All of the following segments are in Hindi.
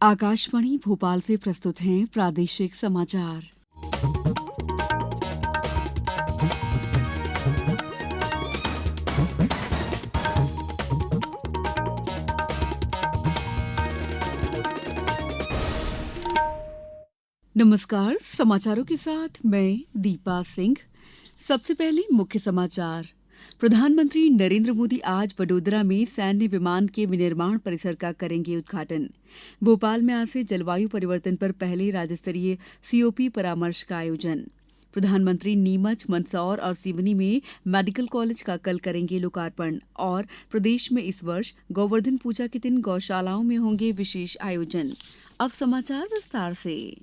आकाशवाणी भोपाल से प्रस्तुत हैं प्रादेशिक समाचार। नमस्कार, समाचारों के साथ मैं दीपा सिंह। सबसे पहले मुख्य समाचार। प्रधानमंत्री नरेंद्र मोदी आज वडोदरा में सैन्य विमान के विनिर्माण परिसर का करेंगे उद्घाटन। भोपाल में आज से जलवायु परिवर्तन पर पहले राज्य-स्तरीय सीओपी परामर्श का आयोजन। प्रधानमंत्री नीमच, मंदसौर और सिवनी में मेडिकल कॉलेज का कल करेंगे लोकार्पण। और प्रदेश में इस वर्ष गोवर्धन पूजा के दिन गौशालाओं में होंगे विशेष आयोजन। अब समाचार विस्तार से।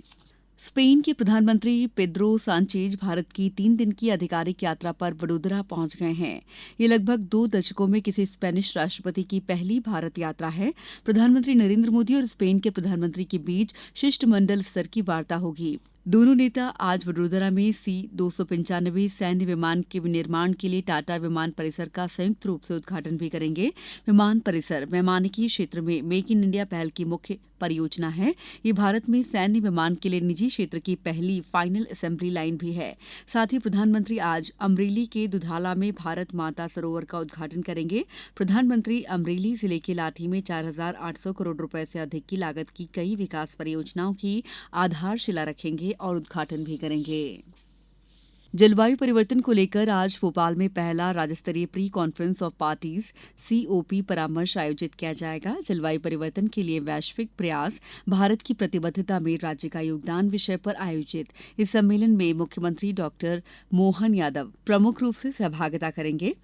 स्पेन के प्रधानमंत्री पेड्रो सांचेज भारत की 3 दिन की आधिकारिक यात्रा पर वडोदरा पहुंच गए हैं। ये लगभग 2 दशकों में किसी स्पेनिश राष्ट्रपति की पहली भारत यात्रा है। प्रधानमंत्री नरेंद्र मोदी और स्पेन के प्रधानमंत्री के बीच शिष्टमंडल स्तर की वार्ता होगी। दोनों नेता आज वडोदरा में C-295 सैन्य विमान के विनिर्माण के लिए टाटा विमान परिसर का संयुक्त रूप से उद्घाटन भी करेंगे। विमान परिसर वैमानिकी क्षेत्र में मेक इन इंडिया पहल की मुख्य परियोजना है। ये भारत में सैन्य विमान के लिए निजी क्षेत्र की पहली फाइनल असेंबली लाइन भी है। साथ ही प्रधानमंत्री आज अमरेली के दुधाला में भारत माता सरोवर का उद्घाटन करेंगे। प्रधानमंत्री अमरेली जिले के लाठी में 4,800 करोड़ रुपए से अधिक की लागत की कई विकास परियोजनाओं की आधारशिला रखेंगे और उद्घाटन भी करेंगे। जलवायु परिवर्तन को लेकर आज भोपाल में पहला राज्य-स्तरीय pre conference of parties COP परामर्श आयोजित किया जाएगा। जलवायु परिवर्तन के लिए वैश्विक प्रयास, भारत की प्रतिबद्धता में राज्य का योगदान विषय पर आयोजित इस सम्मेलन में मुख्यमंत्री डॉक्टर मोहन यादव प्रमुख रूप से सहभागिता करेंगे।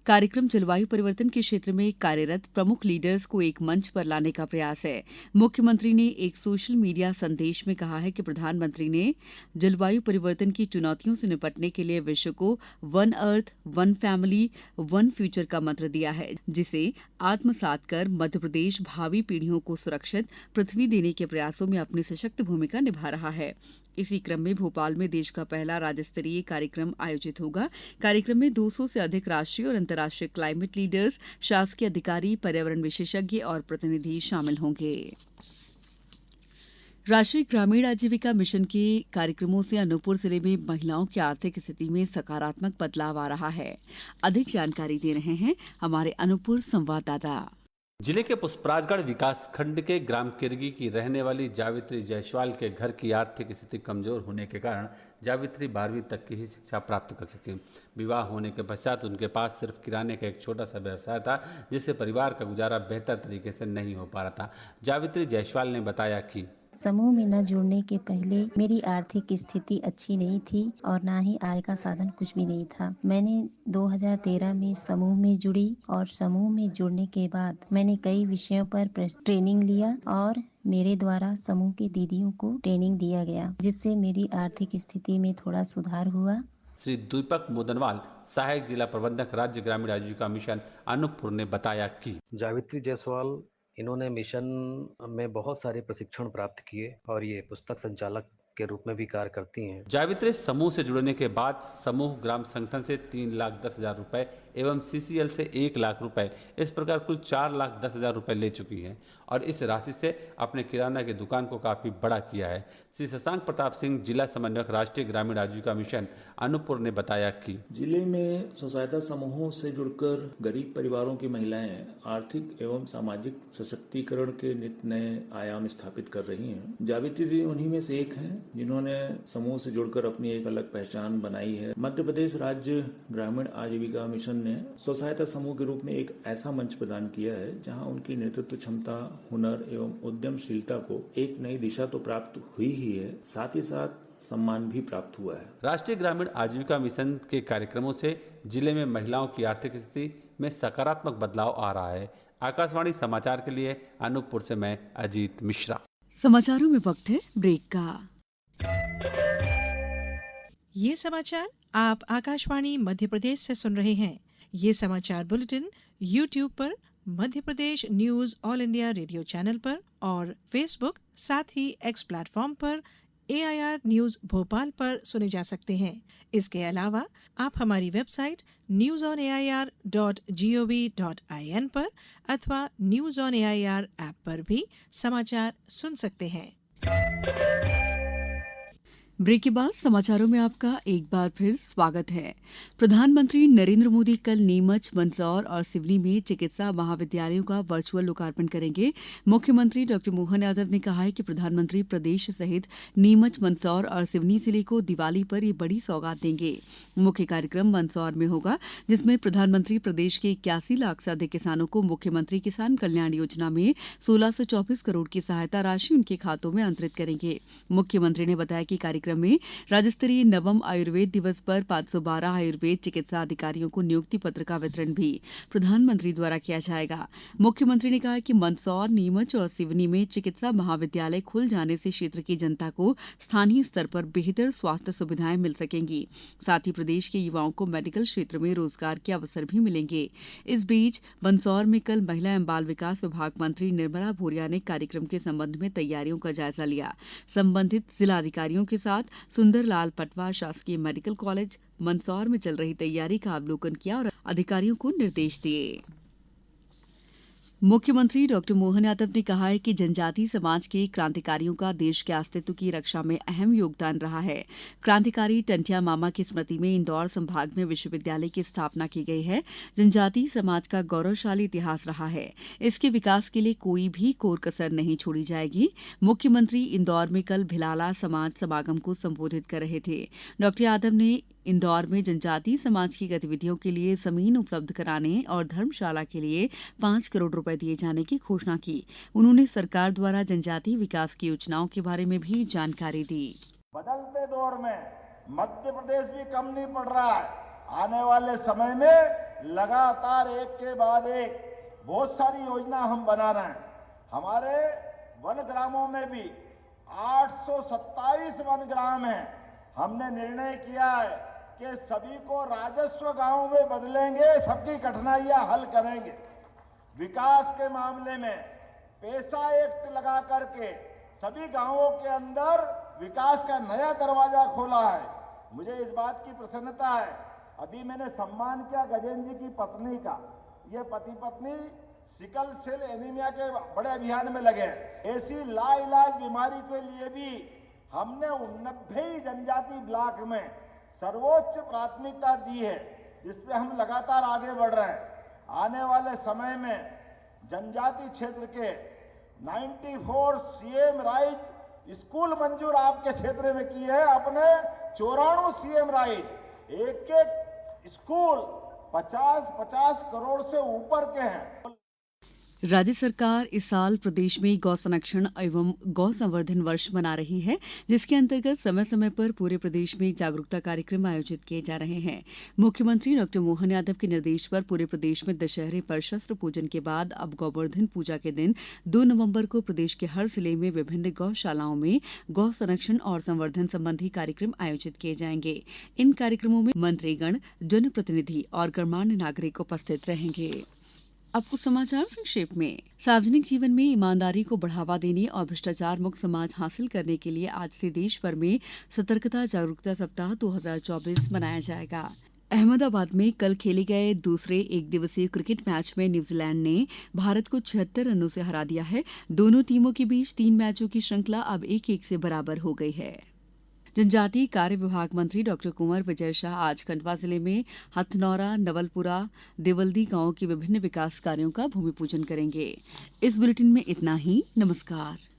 कार्यक्रम जलवायु परिवर्तन के क्षेत्र में कार्यरत प्रमुख लीडर्स को एक मंच पर लाने का प्रयास है। मुख्यमंत्री ने एक सोशल मीडिया संदेश में कहा है कि प्रधानमंत्री ने जलवायु परिवर्तन की चुनौतियों से निपटने के लिए विश्व को one earth, one family, one future का मंत्र दिया है, जिसे आत्मसात कर मध्यप्रदेश भावी पीढ़ियों को सुरक्षित पृथ्वी देने के प्रयासों में अपनी सशक्त भूमिका निभा रहा है। इसी क्रम में भोपाल में देश का पहला राज्य स्तरीय कार्यक्रम आयोजित होगा। कार्यक्रम में 200 से अधिक राष्ट्रीय और अंतर्राष्ट्रीय क्लाइमेट लीडर्स, शासकीय अधिकारी, पर्यावरण विशेषज्ञ और प्रतिनिधि शामिल होंगे। राष्ट्रीय ग्रामीण आजीविका मिशन के कार्यक्रमों से अनूपपुर जिले में महिलाओं की आर्थिक स्थिति में सकारात्मक बदलाव आ रहा है। अधिक जानकारी दे रहे हैं हमारे अनूपपुर संवाददाता। जिले के पुष्पराजगढ़ विकास खंड के ग्राम किरगी की रहने वाली जावित्री जायसवाल के घर की आर्थिक स्थिति कमजोर होने के कारण जावित्री 12वीं तक की ही शिक्षा प्राप्त कर सके। विवाह होने के पश्चात उनके पास सिर्फ किराने का एक छोटा सा व्यवसाय था, जिससे परिवार का गुजारा बेहतर तरीके से नहीं हो पा रहा था। जावित्री जायसवाल ने बताया कि समूह में न जुड़ने के पहले मेरी आर्थिक स्थिति अच्छी नहीं थी और ना ही आय का साधन कुछ भी नहीं था। मैंने 2013 में समूह में जुड़ी और समूह में जुड़ने के बाद मैंने कई विषयों पर ट्रेनिंग लिया और मेरे द्वारा समूह की दीदियों को ट्रेनिंग दिया गया, जिससे मेरी आर्थिक स्थिति में थोड़ा सुधार हुआ। श्री दीपक मोदनवाल, सहायक जिला प्रबंधक, राज्य ग्रामीण आजीविका मिशन अनूपपुर ने बताया कि जावित्री जायसवाल इन्होंने मिशन में बहुत सारे प्रशिक्षण प्राप्त किए और ये पुस्तक संचालक के रूप में भी कार्य करती हैं। जावित्री समूह से जुड़ने के बाद समूह ग्राम संगठन से 3,10,000 रुपए एवं सीसीएल से 1 लाख रुपए, इस प्रकार कुल 4,10,000 रुपए ले चुकी है और इस राशि से अपने किराना की दुकान को काफी बड़ा किया है। श्री शशांक प्रताप सिंह, जिला समन्वयक, राष्ट्रीय ग्रामीण आजीविका मिशन अनूपपुर ने बताया कि जिले में स्वसहायता समूहों से जुड़कर गरीब परिवारों की महिलाएं आर्थिक एवं सामाजिक सशक्तिकरण के नित नए आयाम स्थापित कर रही हैं। जावित्री दी उन्हीं में से एक हैं जिन्होंने समूह से जुड़कर अपनी एक अलग पहचान बनाई है। मध्य प्रदेश राज्य ग्रामीण आजीविका मिशन ने स्वसहायता समूह के रूप में एक ऐसा मंच प्रदान किया है जहां उनकी नेतृत्व क्षमता, हुनर एवं उद्यमशीलता को एक नई दिशा तो प्राप्त हुई ही है, साथ ही साथ सम्मान भी प्राप्त हुआ है। राष्ट्रीय ग्रामीण आजीविका मिशन के कार्यक्रमों से जिले में महिलाओं की आर्थिक स्थिति में सकारात्मक बदलाव आ रहा है। आकाशवाणी समाचार के लिए अनूपपुर से मैं अजीत मिश्रा। समाचारों में वक्त है ब्रेक का। ये समाचार आप आकाशवाणी मध्य प्रदेश से सुन रहे हैं। ये समाचार बुलेटिन YouTube पर, Madhya Pradesh news All India Radio channel पर और फेसबुक, साथ ही X प्लेटफॉर्म पर AIR न्यूज भोपाल पर सुने जा सकते हैं। इसके अलावा आप हमारी वेबसाइट newsonair.gov.in पर अथवा न्यूज ऑन AIR ऐप पर भी समाचार सुन सकते हैं। ब्रेक के बाद समाचारों में आपका एक बार फिर स्वागत है। प्रधानमंत्री नरेंद्र मोदी कल नीमच, मंदसौर और सिवनी में चिकित्सा महाविद्यालयों का वर्चुअल लोकार्पण करेंगे। मुख्यमंत्री डॉ मोहन यादव ने कहा है कि प्रधानमंत्री प्रदेश सहित नीमच, मंदसौर और सिवनी जिले को दिवाली पर ये बड़ी सौगात देंगे। मुख्य कार्यक्रम मंदसौर में होगा, जिसमें प्रधानमंत्री प्रदेश के 81 लाख से अधिक किसानों को मुख्यमंत्री किसान कल्याण योजना में 1624 करोड़ की सहायता राशि उनके खातों में अंतरित करेंगे। मुख्यमंत्री ने बताया कि कार्यक्रम में राज्य स्तरीय नवम आयुर्वेद दिवस पर 512 आयुर्वेद चिकित्सा अधिकारियों को नियुक्ति पत्र का वितरण भी प्रधानमंत्री द्वारा किया जाएगा। मुख्यमंत्री ने कहा कि मंदसौर, नीमच और सिवनी में चिकित्सा महाविद्यालय खुल जाने से क्षेत्र की जनता को स्थानीय स्तर पर बेहतर स्वास्थ्य सुविधाएं मिल सकेंगी। साथ ही प्रदेश के युवाओं को मेडिकल क्षेत्र में रोजगार के अवसर भी मिलेंगे। इस बीच मंदसौर में कल महिला एवं बाल विकास विभाग मंत्री निर्मला भूरिया ने कार्यक्रम के संबंध में तैयारियों का जायजा लिया। संबंधित जिलाधिकारियों के साथ सुंदरलाल पटवा शासकीय मेडिकल कॉलेज मंदसौर में चल रही तैयारी का अवलोकन किया और अधिकारियों को निर्देश दिए। मुख्यमंत्री डॉ मोहन यादव ने कहा है कि जनजातीय समाज के क्रांतिकारियों का देश के अस्तित्व की रक्षा में अहम योगदान रहा है। क्रांतिकारी टंटिया मामा की स्मृति में इंदौर संभाग में विश्वविद्यालय की स्थापना की गई है। जनजातीय समाज का गौरवशाली इतिहास रहा है। इसके विकास के लिए कोई भी कोर कसर नहीं छोड़ी जाएगी। मुख्यमंत्री इंदौर में कल भिलाला समाज समागम को संबोधित कर रहे थे। डॉ यादव ने इंदौर में जनजातीय समाज की गतिविधियों के लिए जमीन उपलब्ध कराने और धर्मशाला के लिए 5 करोड़ रुपए दिए जाने की घोषणा की। उन्होंने सरकार द्वारा जनजातीय विकास की योजनाओं के बारे में भी जानकारी दी। बदलते दौर में मध्य प्रदेश भी कम नहीं पड़ रहा है। आने वाले समय में लगातार एक के बाद एक बहुत सारी योजना हम बना रहे हैं। हमारे वन ग्रामों में भी 827 वन ग्राम हैं। हमने निर्णय किया है कि सभी को राजस्व गांव में बदलेंगे, सबकी कठिनाइयां हल करेंगे। विकास के मामले में पैसा एक्ट लगा करके सभी गांवों के अंदर विकास का नया दरवाजा खोला है। मुझे इस बात की प्रसन्नता है, अभी मैंने सम्मान किया गजेंद्र जी की पत्नी का। ये पति पत्नी सिकल सेल एनीमिया के बड़े अभियान में लगे हैं। ऐसी लाइलाज बीमारी के लिए भी हमने 90 जनजाति ब्लॉक में सर्वोच्च प्राथमिकता दी है, जिसपे हम लगातार आगे बढ़ रहे हैं। आने वाले समय में जनजाति क्षेत्र के 94 सीएम राइज स्कूल मंजूर आपके क्षेत्र में किए हैं। अपने 94 सीएम राइज, एक एक स्कूल 50-50 करोड़ से ऊपर के हैं। राज्य सरकार इस साल प्रदेश में गौ संरक्षण एवं गौ संवर्धन वर्ष मना रही है, जिसके अंतर्गत समय समय पर पूरे प्रदेश में जागरूकता कार्यक्रम आयोजित किए जा रहे हैं। मुख्यमंत्री डॉ मोहन यादव के निर्देश पर पूरे प्रदेश में दशहरे पर शस्त्र पूजन के बाद अब गोवर्धन पूजा के दिन 2 नवंबर को प्रदेश के हर जिले में विभिन्न गौशालाओं में गौ संरक्षण और संवर्धन संबंधी कार्यक्रम आयोजित किए जाएंगे। इन कार्यक्रमों में मंत्रीगण, जनप्रतिनिधि और गणमान्य नागरिक उपस्थित रहेंगे। अब कुछ समाचार संक्षेप में। सार्वजनिक जीवन में ईमानदारी को बढ़ावा देने और भ्रष्टाचार मुक्त समाज हासिल करने के लिए आज से देश भर में सतर्कता जागरूकता सप्ताह 2024 मनाया जाएगा। अहमदाबाद में कल खेले गए दूसरे एक दिवसीय क्रिकेट मैच में न्यूजीलैंड ने भारत को 76 रनों से हरा दिया है। दोनों टीमों के बीच 3 मैचों की श्रृंखला अब 1-1 से बराबर हो गई है। जनजातीय कार्य विभाग मंत्री डॉ कुंवर विजय शाह आज खंडवा जिले में हथनौरा, नवलपुरा, देवल्दी गांवों के विभिन्न विकास कार्यों का भूमि पूजन करेंगे। इस बुलेटिन में इतना ही। नमस्कार।